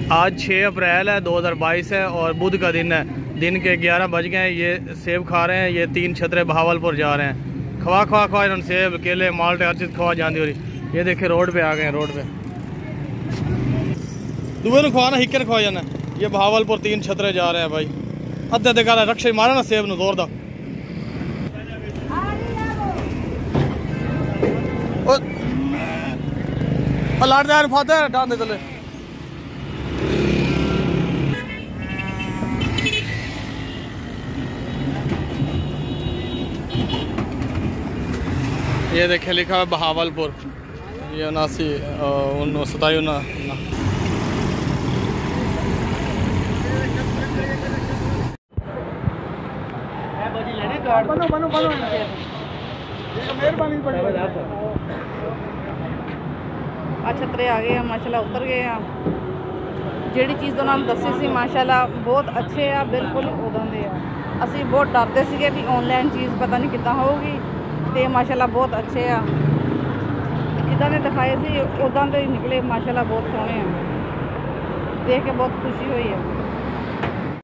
आज 6 अप्रैल है 2022 है और बुध का दिन है। दिन के 11 बज गए हैं। ये सेब खा रहे हैं। ये 3 छतरे बहावलपुर जा रहे हैं। खवा इन्होंने सेब केले माल्टे हर चीज़ खवा जाती हो रही। ये देखे रोड पे आ गए हैं। रोड पे दुबे ने खवाना हिक्के ने खवा जाना। ये बहावलपुर 3 छतरे जा रहे हैं भाई। अद्धे अद्धे का रक्षा मारा ना सेब न जोर दा। लाट दे फाते डाल दे चले। ये देखे लिखा है बहावलपुर। ये 79 27 छतरे आ गए हैं माशाल्लाह, उतर गए हैं। जिहड़ी चीज़ उन्होंने दसी सी माशाल्लाह बहुत अच्छे आ, बिल्कुल उदां दे आ। असी बहुत डरते सीगे भी ऑनलाइन चीज़ पता नहीं कितना होगी, तो माशाल्लाह बहुत अच्छे आ। जिदा ने दिखाए सी उदां दे निकले माशाल्लाह, बहुत सोहने हैं। देख के बहुत खुशी हुई है।